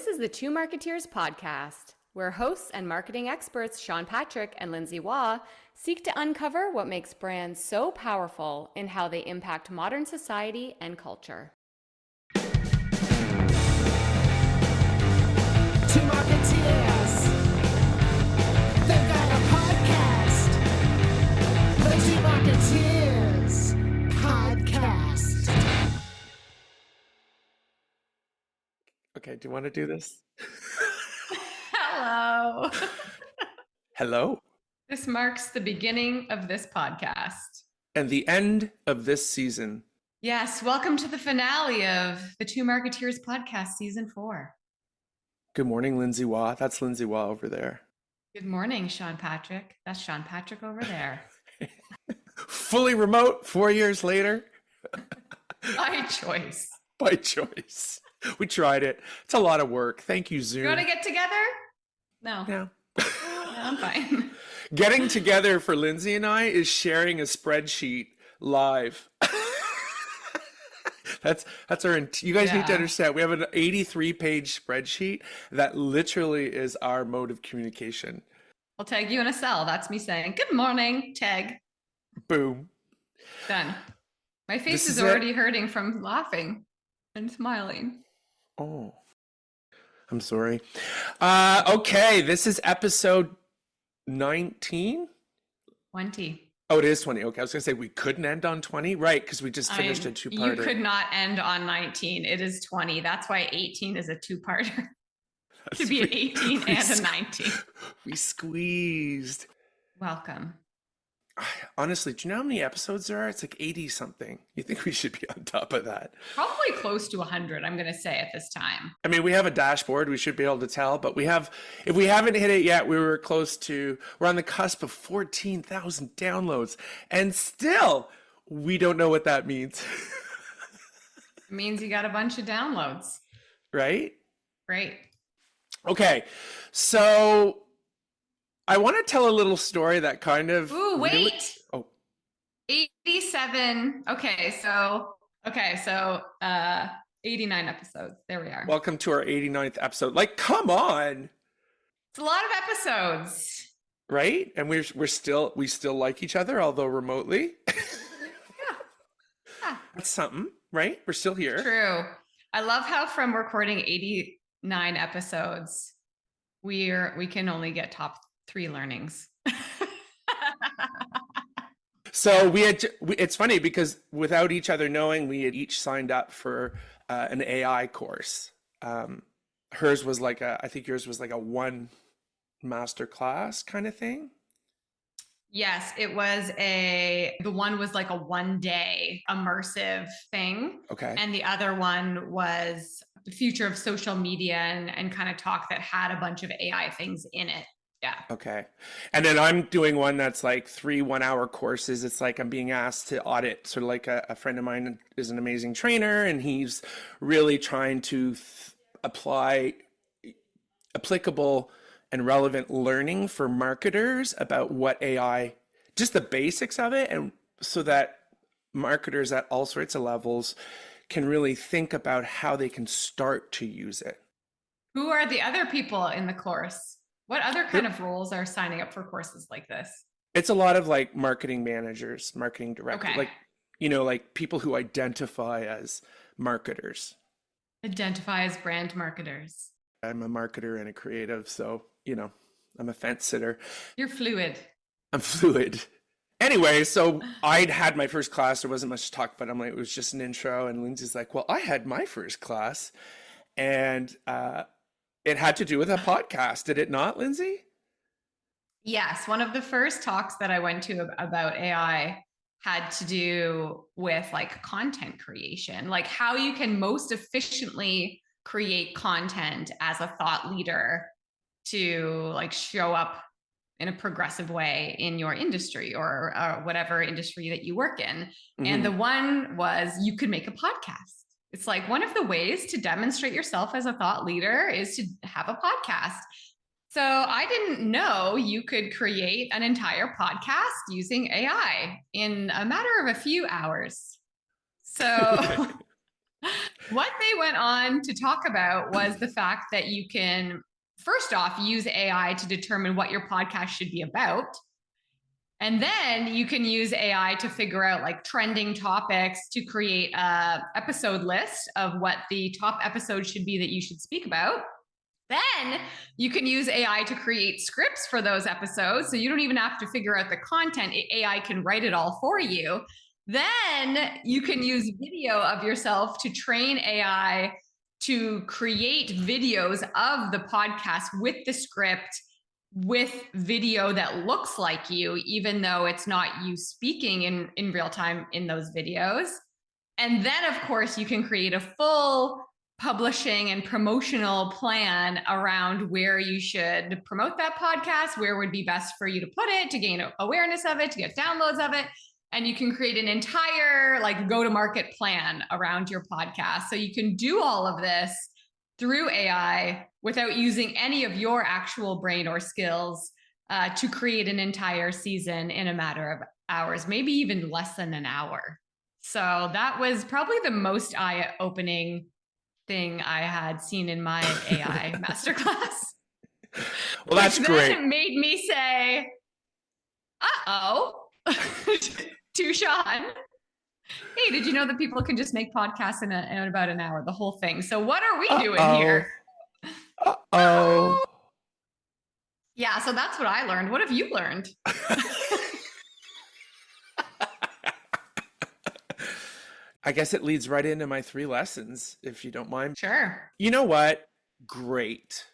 This is the Two Marketeers podcast, where hosts and marketing experts Sean Patrick and Lindsay Waugh seek to uncover what makes brands so powerful in how they impact modern society and culture. Two Marketeers. They've got a podcast. The Two Marketeers podcast. Okay, do you want to do this? Hello. Hello. This marks the beginning of this podcast. And the end of this season. Yes, welcome to the finale of the Two Marketeers podcast, season 4. Good morning, Lindsay Waugh. That's Lindsay Waugh over there. Good morning, Sean Patrick. That's Sean Patrick over there. Fully remote, 4 years later. By choice. By choice. We tried it. It's a lot of work. Thank you, Zoom. You want to get together? No. No. No, I'm fine. Getting together for Lindsay and I is sharing a spreadsheet live. That's our, you guys need to understand. We have an 83-page spreadsheet that literally is our mode of communication. I'll tag you in a cell. That's me saying, good morning, tag. Boom. Done. My face is already hurting from laughing and smiling. Oh, I'm sorry. Okay, this is episode 19? 20. Oh, it is 20. Okay, I was going to say we couldn't end on 20. Right, because we just finished a two-parter. You could not end on 19. It is 20. That's why 18 is a two-parter. To be an 18 and a 19. We squeezed. Welcome. Honestly, do you know how many episodes there are? It's like 80 something. You think we should be on top of that? Probably close to 100, I'm going to say, at this time. I mean, we have a dashboard. We should be able to tell, but if we haven't hit it yet, we're on the cusp of 14,000 downloads. And still, we don't know what that means. It means you got a bunch of downloads. Right? Great. Okay. So I want to tell a little story that kind of... Ooh, wait. Oh. 87. Okay, so 89 episodes. There we are. Welcome to our 89th episode. Like, come on. It's a lot of episodes. Right? And we still like each other, although remotely. Yeah. That's something, right? We're still here. True. I love how from recording 89 episodes, we can only get top 3 learnings. So it's funny because without each other knowing, we had each signed up for an AI course. Hers was I think yours was like a 1 master class kind of thing. Yes, it was the one was like a 1-day immersive thing. Okay. And the other one was the future of social media and kind of talk that had a bunch of AI things in it. Yeah. Okay. And then I'm doing one that's like 3 1-hour courses. It's like I'm being asked to audit, sort of like a friend of mine is an amazing trainer, and he's really trying to apply applicable and relevant learning for marketers about what AI, just the basics of it, and so that marketers at all sorts of levels can really think about how they can start to use it. Who are the other people in the course? What other kind of roles are signing up for courses like this? It's a lot of like marketing managers, marketing directors, Okay. like people who identify as marketers. Identify as brand marketers. I'm a marketer and a creative, so, I'm a fence sitter. You're fluid. I'm fluid. Anyway, so I'd had my first class. There wasn't much to talk about. I'm like, it was just an intro. And Lindsay's like, well, I had my first class. And it had to do with a podcast. Did it not, Lindsay? Yes. One of the first talks that I went to about AI had to do with like content creation, like how you can most efficiently create content as a thought leader to like show up in a progressive way in your industry or whatever industry that you work in. Mm-hmm. And the one was you could make a podcast. It's like one of the ways to demonstrate yourself as a thought leader is to have a podcast. So I didn't know you could create an entire podcast using AI in a matter of a few hours. So What they went on to talk about was the fact that you can, first off, use AI to determine what your podcast should be about. And then you can use AI to figure out like trending topics to create a episode list of what the top episodes should be that you should speak about. Then you can use AI to create scripts for those episodes. So you don't even have to figure out the content. AI can write it all for you. Then you can use video of yourself to train AI to create videos of the podcast with the script, with video that looks like you, even though it's not you speaking in real time in those videos. And then, of course, you can create a full publishing and promotional plan around where you should promote that podcast, where would be best for you to put it to gain awareness of it, to get downloads of it. And you can create an entire like go-to-market plan around your podcast. So you can do all of this through AI without using any of your actual brain or skills to create an entire season in a matter of hours, maybe even less than an hour. So that was probably the most eye-opening thing I had seen in my AI masterclass. Well, that's great. It made me say, uh-oh, to Sean, hey, did you know that people can just make podcasts in about an hour, the whole thing? So what are we doing here? Uh-oh. Yeah, so that's what I learned. What have you learned? I guess it leads right into my 3 lessons, if you don't mind. Sure. You know what? Great.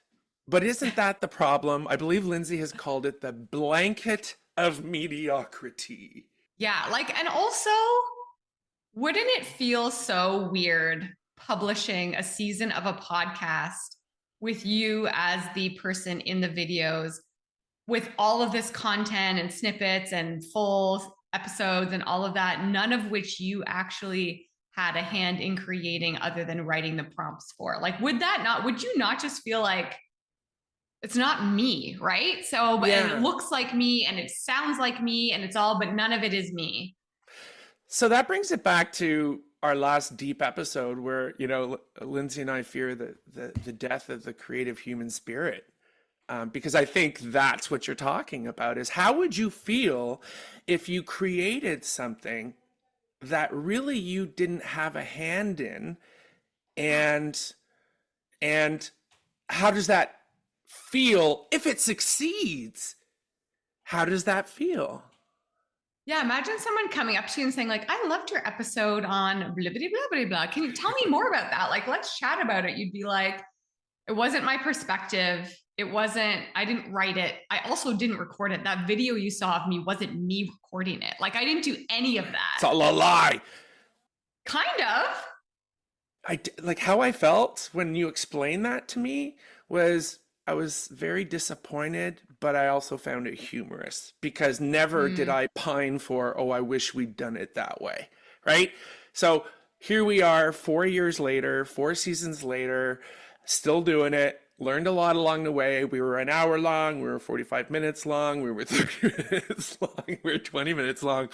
But isn't that the problem? I believe Lindsay has called it the blanket of mediocrity. Yeah, like, and also, wouldn't it feel so weird publishing a season of a podcast with you as the person in the videos with all of this content and snippets and full episodes and all of that, none of which you actually had a hand in creating other than writing the prompts for? Like, would you not just feel like it's not me, right? So, but Yeah. it looks like me and it sounds like me and it's all, but none of it is me. So that brings it back to our last deep episode where, you know, Lindsay and I fear the death of the creative human spirit. Because I think that's what you're talking about is how would you feel if you created something that really you didn't have a hand in, and how does that feel if it succeeds? How does that feel? Yeah, imagine someone coming up to you and saying like, I loved your episode on blah, blah, blah, blah, blah. Can you tell me more about that? Like, let's chat about it. You'd be like, it wasn't my perspective. I didn't write it. I also didn't record it. That video you saw of me wasn't me recording it. Like, I didn't do any of that. It's all a lie. Kind of. Like how I felt when you explained that to me was I was very disappointed, but I also found it humorous because never did I pine for, oh, I wish we'd done it that way, right? So here we are 4 years later, 4 seasons later, still doing it. Learned a lot along the way. We were an hour long, we were 45 minutes long, we were 30 minutes long, we were 20 minutes long.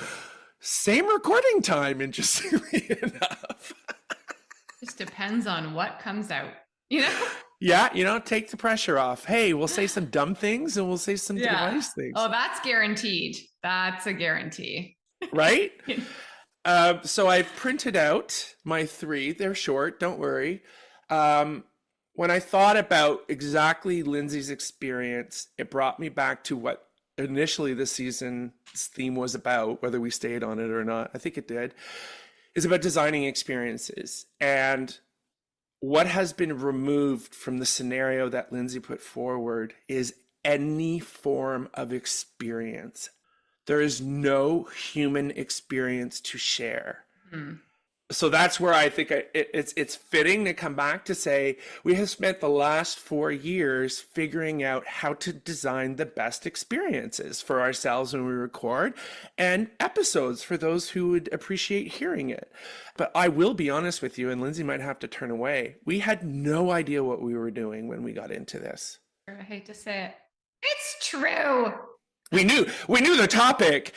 Same recording time, interestingly enough. Just depends on what comes out, you know? Yeah, you know, take the pressure off. Hey, we'll say some dumb things and we'll say some nice things. Oh, that's guaranteed. That's a guarantee. Right? So I've printed out my 3. They're short, don't worry. When I thought about exactly Lindsay's experience, it brought me back to what initially the season's theme was about, whether we stayed on it or not. I think it did. It's about designing experiences. And what has been removed from the scenario that Lindsay put forward is any form of experience. There is no human experience to share. So that's where I think it's fitting to come back to say we have spent the last 4 years figuring out how to design the best experiences for ourselves when we record and episodes for those who would appreciate hearing it. But I will be honest with you, and Lindsay might have to turn away. We had no idea what we were doing when we got into this. I hate to say it. It's true. We knew the topic,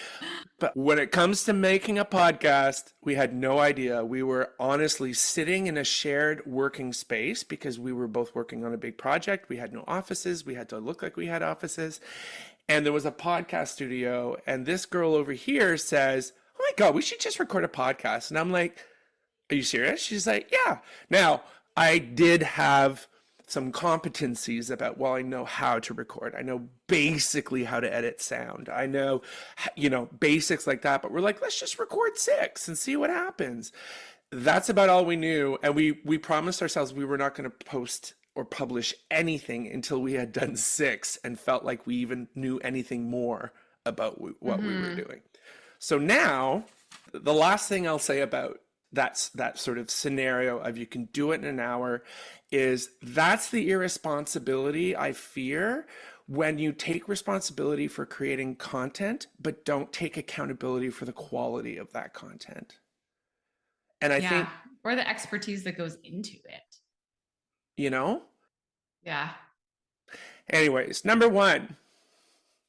but when it comes to making a podcast, we had no idea. We were honestly sitting in a shared working space because we were both working on a big project. We had no offices. We had to look like we had offices. And there was a podcast studio. And this girl over here says, "Oh my God, we should just record a podcast." And I'm like, "Are you serious?" She's like, "Yeah." Now, I did have some competencies about, well, I know how to record. I know basically how to edit sound. I know, basics like that. But we're like, let's just record 6 and see what happens. That's about all we knew. And we promised ourselves we were not going to post or publish anything until we had done 6 and felt like we even knew anything more about what we were doing. So now, the last thing I'll say about that sort of scenario of you can do it in an hour is that's the irresponsibility I fear when you take responsibility for creating content, but don't take accountability for the quality of that content. And I think, or the expertise that goes into it. Yeah. Anyways, number 1,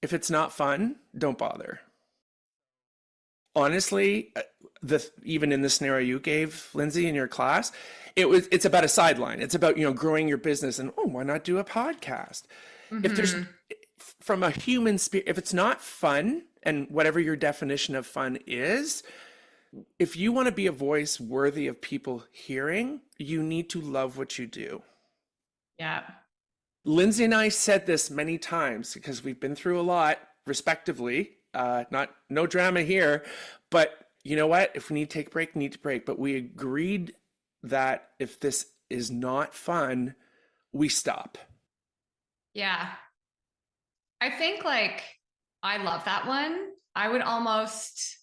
if it's not fun, don't bother. Honestly, even in the scenario you gave, Lindsay, in your class, it's about a sideline. It's about, growing your business and, why not do a podcast? If there's, from a human spirit, if it's not fun, and whatever your definition of fun is, if you want to be a voice worthy of people hearing, you need to love what you do. Yeah. Lindsay and I said this many times because we've been through a lot, respectively. No drama here, but you know what? If we need to take a break, we need to break. But we agreed that if this is not fun, we stop. Yeah. I think I love that one. I would almost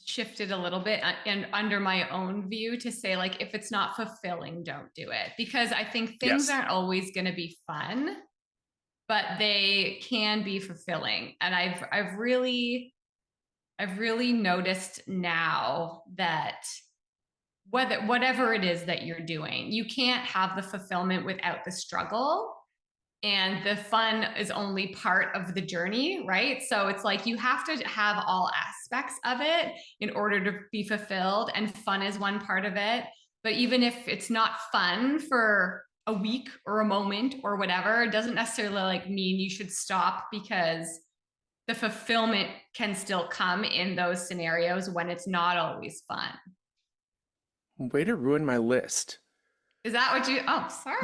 shift it a little bit and under my own view to say, if it's not fulfilling, don't do it. Because I think things aren't always going to be fun, but they can be fulfilling. And I've really noticed now that whatever it is that you're doing, you can't have the fulfillment without the struggle. And the fun is only part of the journey, right? So it's you have to have all aspects of it in order to be fulfilled. And fun is one part of it. But even if it's not fun for a week or a moment or whatever, it doesn't necessarily mean you should stop, because the fulfillment can still come in those scenarios when it's not always fun. Way to ruin my list. Is that what you, sorry.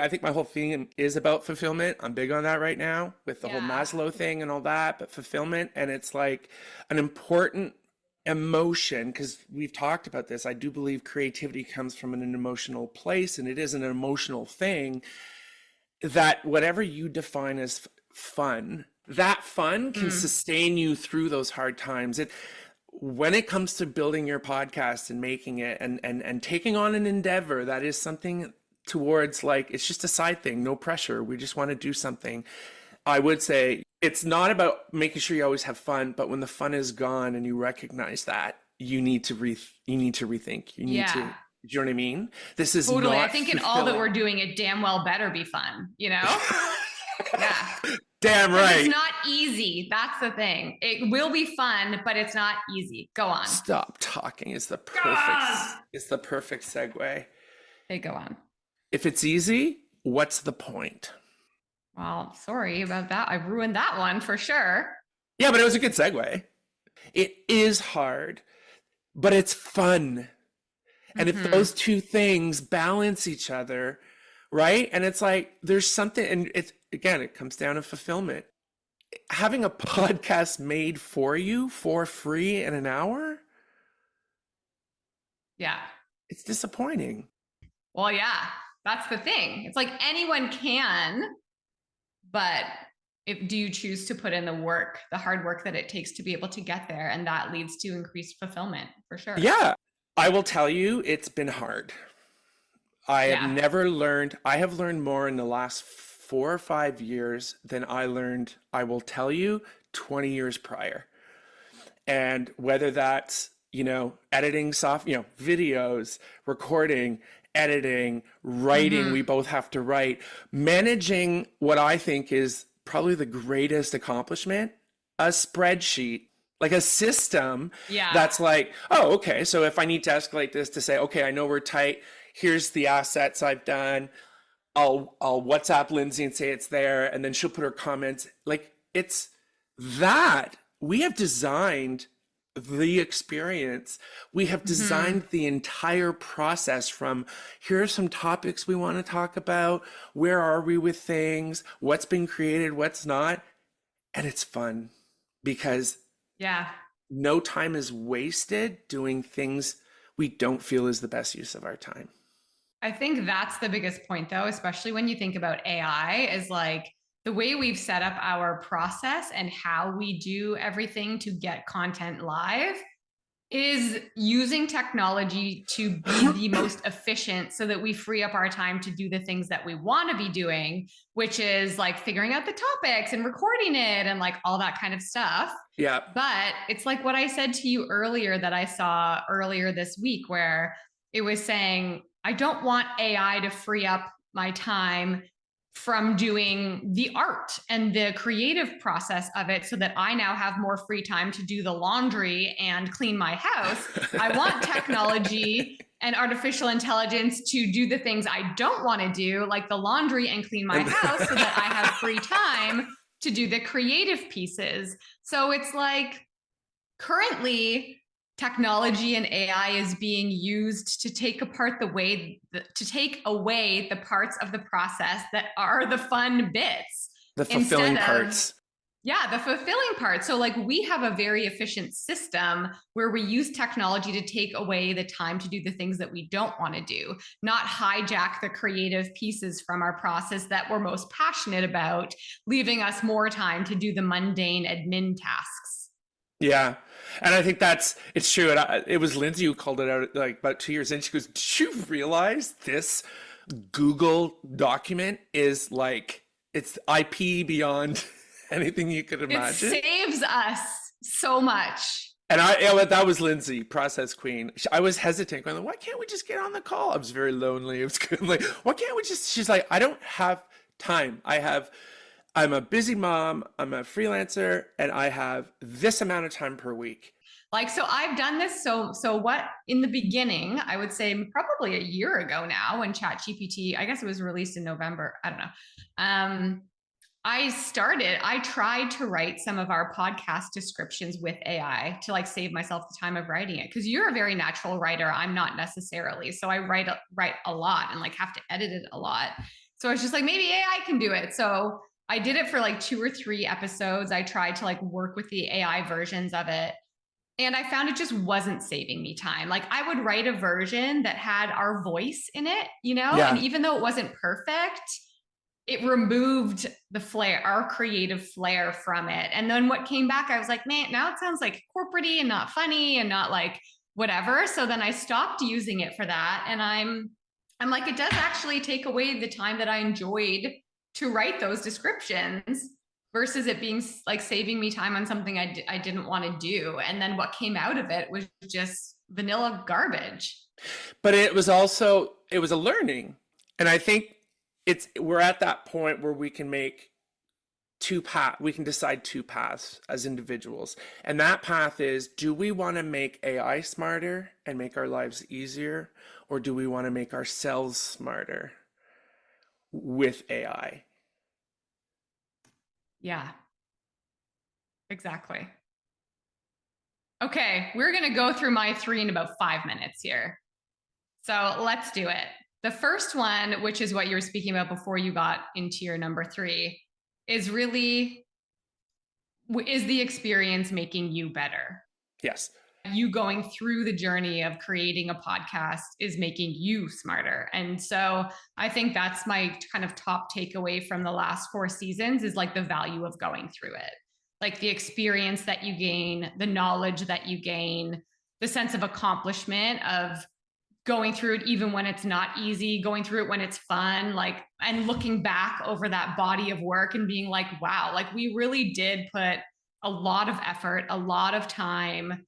I think my whole thing is about fulfillment. I'm big on that right now with the whole Maslow thing and all that, but fulfillment, and it's an important emotion, because we've talked about this. I do believe creativity comes from an emotional place, and it is an emotional thing that whatever you define as fun, that fun can sustain you through those hard times. When it comes to building your podcast and making it and taking on an endeavor that is something towards it's just a side thing, no pressure, we just want to do something, I would say it's not about making sure you always have fun, but when the fun is gone and you recognize that, you need to rethink. You need to, do you know what I mean? This is totally. not I think in all that we're doing, it damn well better be fun, Yeah. Damn right. It's not easy. That's the thing. It will be fun, but it's not easy. Go on. Stop talking. It's the perfect segue. Hey, go on. If it's easy, what's the point? Well, sorry about that. I ruined that one for sure. Yeah, but it was a good segue. It is hard, but it's fun. And if those two things balance each other, right? And it's there's something, and it comes down to fulfillment. Having a podcast made for you for free in an hour? Yeah. It's disappointing. Well, yeah, that's the thing. It's anyone can, but do you choose to put in the work, the hard work that it takes to be able to get there? And that leads to increased fulfillment for sure. Yeah. I will tell you, it's been hard. I have learned more in the last 4 or 5 years than I learned, I will tell you, 20 years prior. And whether that's, editing videos, recording, editing, writing, we both have to write, managing what I think is probably the greatest accomplishment a spreadsheet, like a system Yeah. that's like, oh, okay, so if I need to escalate this to say, okay, I know we're tight, here's the assets I've done, I'll WhatsApp Lindsay and say it's there, and then she'll put her comments. Like, it's that we have designed the experience. We have designed the entire process from here are some topics we want to talk about, where are we with things, what's been created, what's not, and it's fun because Yeah. no time is wasted doing things we don't feel is the best use of our time. I think that's the biggest point, though, especially when you think about AI, is like the way we've set up our process and how we do everything to get content live is using technology to be the most efficient so that we free up our time to do the things that we want to be doing, which is like figuring out the topics and recording it and like all that kind of stuff. Yeah. But it's like what I said to you earlier that I saw earlier this week, where it was saying, I don't want AI to free up my time from doing the art and the creative process of it so that I now have more free time to do the laundry and clean my house. I want technology and artificial intelligence to do the things I don't want to do, like the laundry and clean my house, so that I have free time to do the creative pieces. So it's like currently technology and AI is being used to take apart to take away the parts of the process that are the fun bits. The fulfilling parts. Yeah, the fulfilling part. So like we have a very efficient system where we use technology to take away the time to do the things that we don't want to do, not hijack the creative pieces from our process that we're most passionate about, leaving us more time to do the mundane admin tasks. Yeah. And I think it's true. And it was Lindsay who called it out like about 2 years in. She goes, did you realize this Google document is like, it's IP beyond anything you could imagine? It saves us so much. And that was Lindsay, process queen. I was hesitant, going, why can't we just get on the call? I was very lonely. I was like, why can't we just, she's like, I don't have time. I'm a busy mom, I'm a freelancer, and I have this amount of time per week. Like, so I've done this. So what in the beginning, I would say probably a year ago now, when ChatGPT, I guess it was released in November. I don't know. I tried to write some of our podcast descriptions with AI to like save myself the time of writing it. Cause you're a very natural writer. I'm not necessarily. So I write a lot and like have to edit it a lot. So I was just like, maybe AI can do it. So I did it for like 2 or 3 episodes. I tried to like work with the AI versions of it. And I found it just wasn't saving me time. Like I would write a version that had our voice in it, Yeah. and even though it wasn't perfect, it removed the flair, our creative flair from it. And then what came back, I was like, man, now it sounds like corporate-y and not funny and not like whatever. So then I stopped using it for that. And I'm like, it does actually take away the time that I enjoyed to write those descriptions versus it being like saving me time on something I didn't want to do. And then what came out of it was just vanilla garbage. But it was a learning. And I think we're at that point where we can make we can decide 2 paths as individuals. And that path is, do we want to make AI smarter and make our lives easier? Or do we want to make ourselves smarter with AI? Yeah, exactly. Okay, we're going to go through my 3 in about 5 minutes here. So let's do it. The first one, which is what you were speaking about before you got into your number 3, is really, is the experience making you better? Yes. You going through the journey of creating a podcast is making you smarter. And so I think that's my kind of top takeaway from the last 4 seasons is like the value of going through it. Like the experience that you gain, the knowledge that you gain, the sense of accomplishment of going through it, even when it's not easy, going through it when it's fun, like, and looking back over that body of work and being like, wow, like we really did put a lot of effort, a lot of time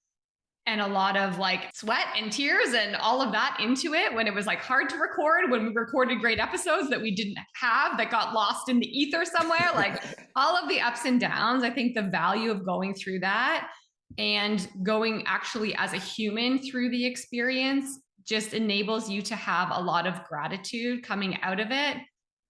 and a lot of like sweat and tears and all of that into it when it was like hard to record, when we recorded great episodes that we didn't have, that got lost in the ether somewhere, like all of the ups and downs. I think the value of going through that and going actually as a human through the experience just enables you to have a lot of gratitude coming out of it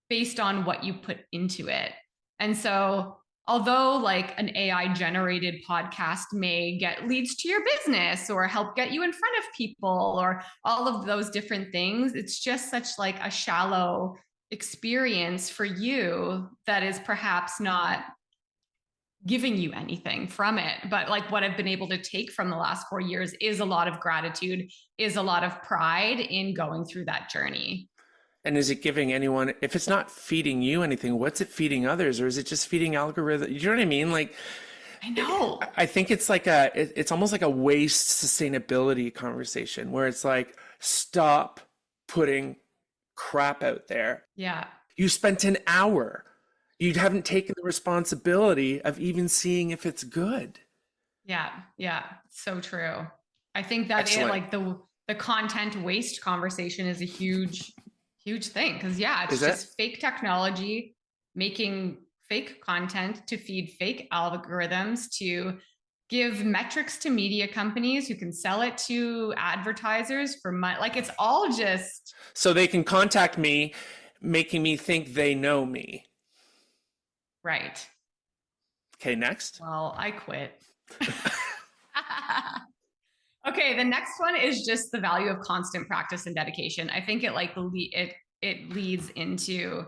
based on what you put into it. And so although like an AI generated podcast may get leads to your business or help get you in front of people or all of those different things, it's just such like a shallow experience for you that is perhaps not giving you anything from it. But like what I've been able to take from the last 4 years is a lot of gratitude, is a lot of pride in going through that journey. And is it giving anyone, if it's not feeding you anything, what's it feeding others? Or is it just feeding algorithm? You know what I mean? Like, I know. I think it's like it's almost like a waste sustainability conversation where it's like, stop putting crap out there. Yeah. You spent an hour. You haven't taken the responsibility of even seeing if it's good. Yeah. Yeah. So true. I think that Excellent. like the content waste conversation is a huge thing. Cause yeah, it's just fake technology making fake content to feed fake algorithms, to give metrics to media companies who can sell it to advertisers for money. Like it's all just. So they can contact me, making me think they know me. Right. Okay, next. Well, I quit. Okay, the next one is just the value of constant practice and dedication. I think it like it leads into,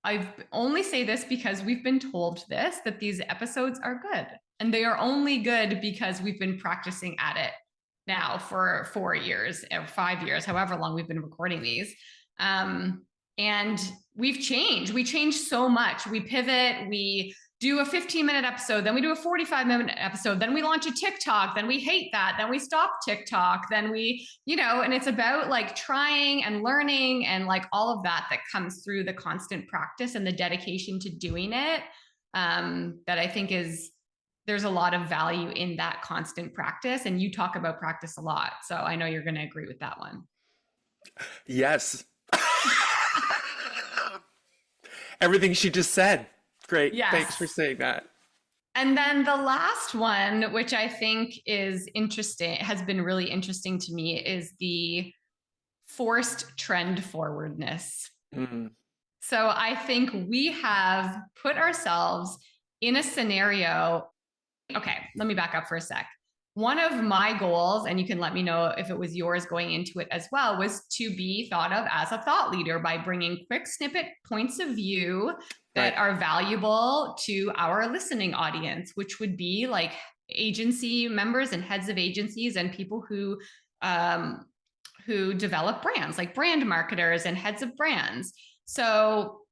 I only say this because we've been told this, that these episodes are good. And they are only good because we've been practicing at it now for 4 years or 5 years, however long we've been recording these. And we've changed. We changed so much. We pivot, we do a 15-minute episode, then we do a 45-minute episode, then we launch a TikTok, then we hate that, then we stop TikTok, then we, and it's about like trying and learning and like all of that comes through the constant practice and the dedication to doing it. That I think there's a lot of value in that constant practice. And you talk about practice a lot. So I know you're going to agree with that one. Yes. Everything she just said. Great. Yes. Thanks for saying that. And then the last one, which I think is interesting, has been really interesting to me, is the forced trend forwardness. Mm-hmm. So I think we have put ourselves in a scenario. Okay, let me back up for a sec. One of my goals, and you can let me know if it was yours going into it as well, was to be thought of as a thought leader by bringing quick snippet points of view that are valuable to our listening audience, which would be like agency members and heads of agencies and people who develop brands, like brand marketers and heads of brands. So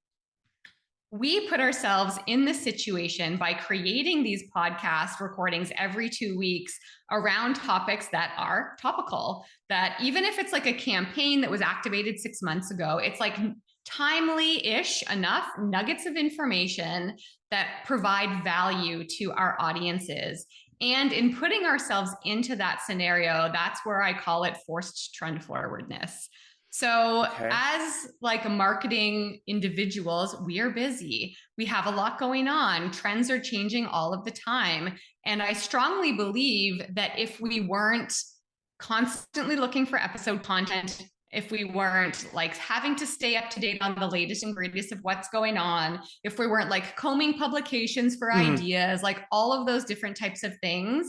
we put ourselves in this situation by creating these podcast recordings every 2 weeks around topics that are topical, that even if it's like a campaign that was activated 6 months ago, it's like timely-ish enough nuggets of information that provide value to our audiences. And in putting ourselves into that scenario, that's where I call it forced trend forwardness. So as like marketing individuals, we are busy. We have a lot going on. Trends are changing all of the time. And I strongly believe that if we weren't constantly looking for episode content, if we weren't like having to stay up to date on the latest and greatest of what's going on, if we weren't like combing publications for ideas, like all of those different types of things,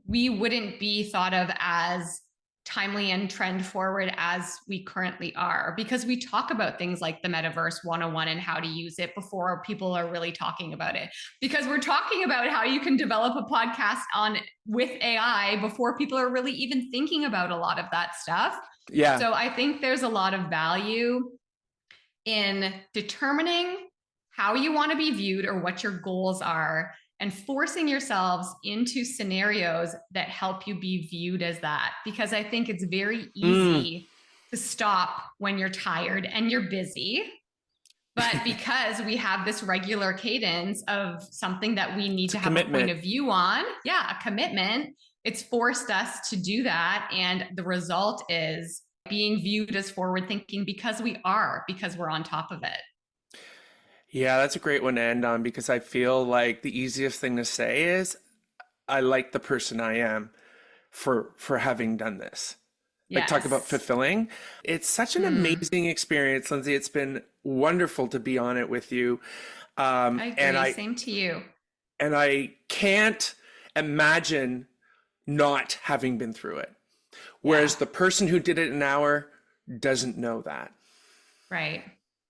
we wouldn't be thought of as timely and trend forward as we currently are, because we talk about things like the metaverse 101 and how to use it before people are really talking about it, because we're talking about how you can develop a podcast with AI before people are really even thinking about a lot of that stuff. Yeah. So I think there's a lot of value in determining how you want to be viewed or what your goals are, and forcing yourselves into scenarios that help you be viewed as that. Because I think it's very easy to stop when you're tired and you're busy. But because we have this regular cadence of something that we need to have a point of view on, a commitment, it's forced us to do that. And the result is being viewed as forward thinking because we're on top of it. Yeah, that's a great one to end on because I feel like the easiest thing to say is I like the person I am for having done this. Like talk about Yes. fulfilling. It's such an amazing experience, Lindsay. It's been wonderful to be on it with you. I And agree. Same to you. I can't imagine not having been through it. Whereas the person who did it in an hour doesn't know that. Right.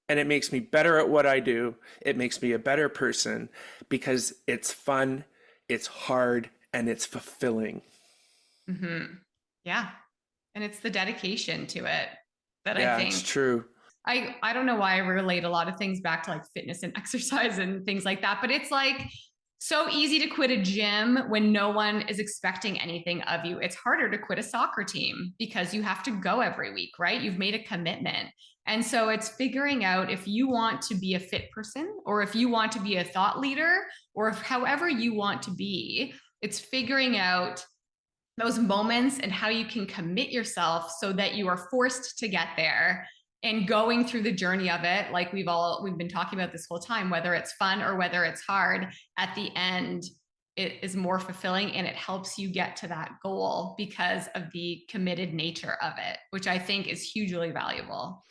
And it makes me better at what I do. It makes me a better person because it's fun, it's hard, and it's fulfilling. Yeah. And it's the dedication to it that I Yeah, think. it's true. I don't know why I relate a lot of things back to like fitness and exercise and things like that, but it's like so easy to quit a gym when no one is expecting anything of you. It's harder to quit a soccer team because you have to go every week, right? You've made a commitment. And so it's figuring out if you want to be a fit person or if you want to be a thought leader or if however you want to be, it's figuring out those moments and how you can commit yourself so that you are forced to get there and going through the journey of it. Like we've been talking about this whole time, whether it's fun or whether it's hard, at the end, it is more fulfilling and it helps you get to that goal because of the committed nature of it, which I think is hugely valuable.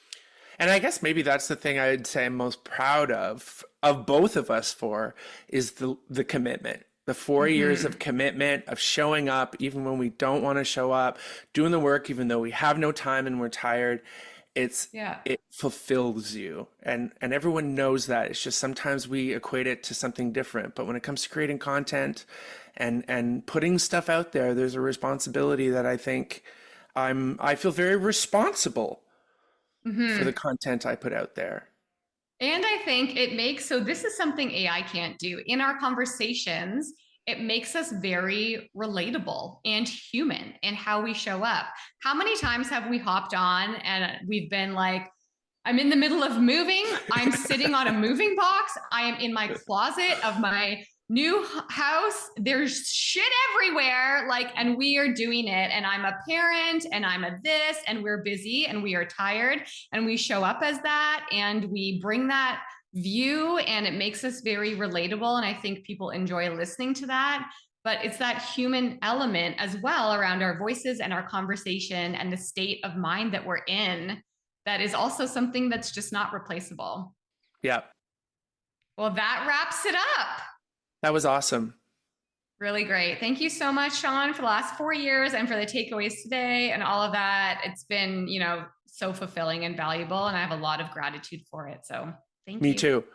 And I guess maybe that's the thing I'd say I'm most proud of both of us for, is the commitment. The 4 years of commitment, of showing up even when we don't want to show up, doing the work even though we have no time and we're tired. It fulfills you. And everyone knows that. It's just sometimes we equate it to something different. But when it comes to creating content and putting stuff out there, there's a responsibility that I think I feel very responsible for the content I put out there. And I think so this is something AI can't do. In our conversations, it makes us very relatable and human in how we show up. How many times have we hopped on and we've been like, I'm in the middle of moving. I'm sitting on a moving box. I am in my closet of my new house. There's shit everywhere. And we are doing it. And I'm a parent and I'm a this and we're busy and we are tired and we show up as that and we bring that view and it makes us very relatable. And I think people enjoy listening to that. But it's that human element as well around our voices and our conversation and the state of mind that we're in that is also something that's just not replaceable. Yeah. Well, that wraps it up. That was awesome. Really great. Thank you so much, Sean, for the last 4 years and for the takeaways today and all of that. It's been, so fulfilling and valuable. And I have a lot of gratitude for it. So thank you. Me too.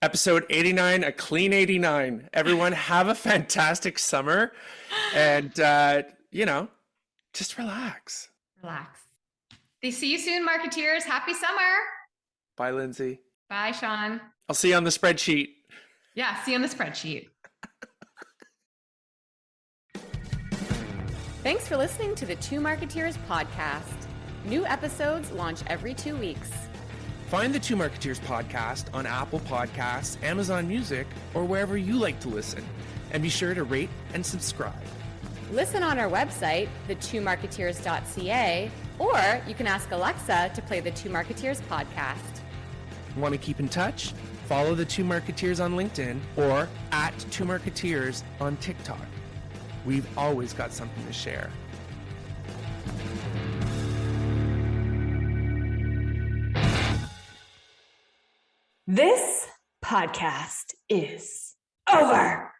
Episode 89, a clean 89. Everyone have a fantastic summer and, just relax. Relax. See you soon, Marketeers. Happy summer. Bye, Lindsay. Bye, Sean. I'll see you on the spreadsheet. Yeah, see you on the spreadsheet. Thanks for listening to the Two Marketeers podcast. New episodes launch every 2 weeks. Find the Two Marketeers podcast on Apple Podcasts, Amazon Music, or wherever you like to listen. And be sure to rate and subscribe. Listen on our website, thetwomarketeers.ca, or you can ask Alexa to play the Two Marketeers podcast. Want to keep in touch? Follow the Two Marketeers on LinkedIn or at Two Marketeers on TikTok. We've always got something to share. This podcast is over.